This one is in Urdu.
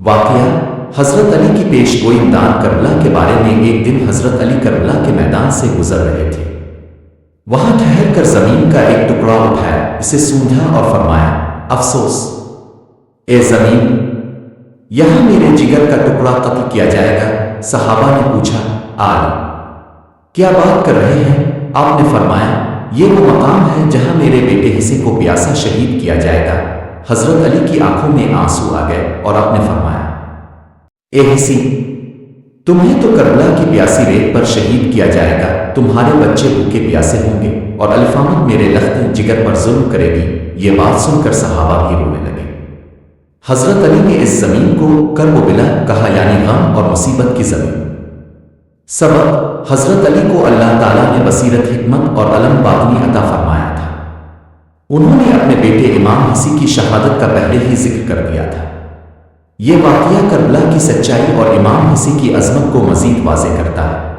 واقعہ حضرت علی کی پیش گوئی میدان کربلا کے بارے میں۔ ایک دن حضرت علی کربلا کے میدان سے گزر رہے تھے۔ وہاں ٹھہر کر زمین کا ایک ٹکڑا اٹھایا، اسے سونگھا اور فرمایا، افسوس اے زمین، یہاں میرے جگر کا ٹکڑا قتل کیا جائے گا۔ صحابہ نے پوچھا، آل کیا بات کر رہے ہیں؟ آپ نے فرمایا، یہ وہ مقام ہے جہاں میرے بیٹے حسین کو پیاسا شہید کیا جائے گا۔ حضرت علی کی آنکھوں میں آنسو آ گئے اور آپ نے فرمایا، اے حسین، تمہیں تو کربلا کی پیاسی ریت پر شہید کیا جائے گا، تمہارے بچے بھوکے پیاسے ہوں گے اور الفامت میرے لخت جگر پر ظلم کرے گی۔ یہ بات سن کر صحابہ بھی رونے لگے۔ حضرت علی نے اس زمین کو کرب و بلا کہا، یعنی غم اور مصیبت کی زمین۔ سبب، حضرت علی کو اللہ تعالیٰ نے بصیرت، حکمت اور علم باطنی عطا فرمایا تھا۔ انہوں نے اپنے بیٹے امام حسین کی شہادت کا پہلے ہی ذکر کر دیا تھا۔ یہ واقعہ کربلا کی سچائی اور امام حسین کی عظمت کو مزید واضح کرتا ہے۔